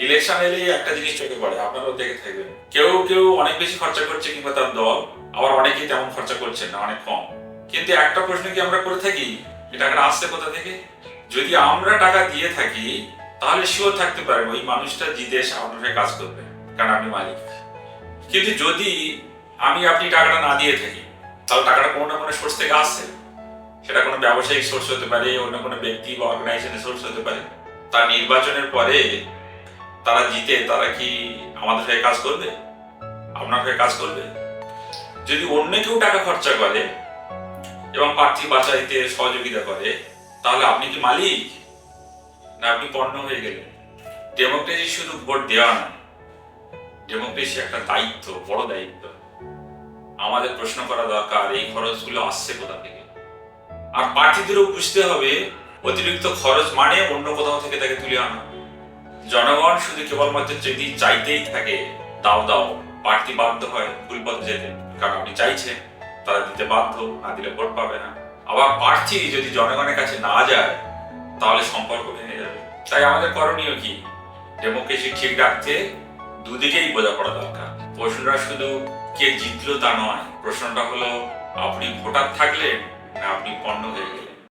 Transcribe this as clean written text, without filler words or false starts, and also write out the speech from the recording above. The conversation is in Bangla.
ইলেকশন এলেই একটা জিনিস চোখে পড়ে, আপনারাও দেখে থাকবেন, কেউ কেউ অনেক বেশি খরচা করছে কিংবা তার দল, আবার অনেকেই তেমন খরচা করছে না, অনেক কম। কিন্তু একটা প্রশ্ন কি আমরা করে থাকি, এই টাকাটা আসছে কোথা থেকে? যদি আমরা টাকা দিয়ে থাকি তাহলে শিওর থাকতে পারেন ওই মানুষটা জিতে এসে আপনার হয়ে কাজ করবে, কারণ আপনি মালিক। কিন্তু যদি আপনি টাকাটা না দিয়ে থাকি, তাহলে টাকাটা কোনো না কোনো সোর্স থেকে আসছে। সেটা কোনো ব্যবসায়িক সোর্স হতে পারে, অন্য কোনো ব্যক্তি বা অর্গানাইজেশনের সোর্স হতে পারে। তার নির্বাচনের পরে তারা জিতে, তারা কি আমাদের হয়ে কাজ করবে, আপনার হয়ে কাজ করবে? যদি অন্য কেউ টাকা খরচা করে এবং প্রার্থী বাছাইতে সহযোগিতা করে, তাহলে আপনি কি মালিক, না আপনি পণ্য হয়ে গেলেন? ডেমোক্রেসি শুধু ভোট দেওয়া না, ডেমোক্রেসি একটা দায়িত্ব, বড় দায়িত্ব। আমাদের প্রশ্ন করা দরকার এই খরচগুলো আসছে কোথা থেকে। আর প্রার্থীদেরও বুঝতে হবে অতিরিক্ত খরচ মানে অন্য কোথাও থেকে তাকে তুলে আনা। জনগণ শুধু কেবলমাত্র যদি চাইতেই থাকে দাও দাও, প্রার্থী বাধ্য হয় ভুল পথে যেতে, কারণ আপনি চাইছেন, তারা দিতে বাধ্য, না দিলে ভোট পাবে না। আবার প্রার্থী যদি জনগণের কাছে না যায় তাহলে সম্পর্ক ভেঙে যাবে। তাই আমাদের করণীয় কি? ডেমোক্রেসি ঠিক রাখতে দুদিকেই বোঝাপড়া দরকার। প্রশ্নটা শুধু কে জিতলো তা নয়, প্রশ্নটা হলো আপনি ভোটার থাকলেন না আপনি পণ্য হয়ে গেলেন।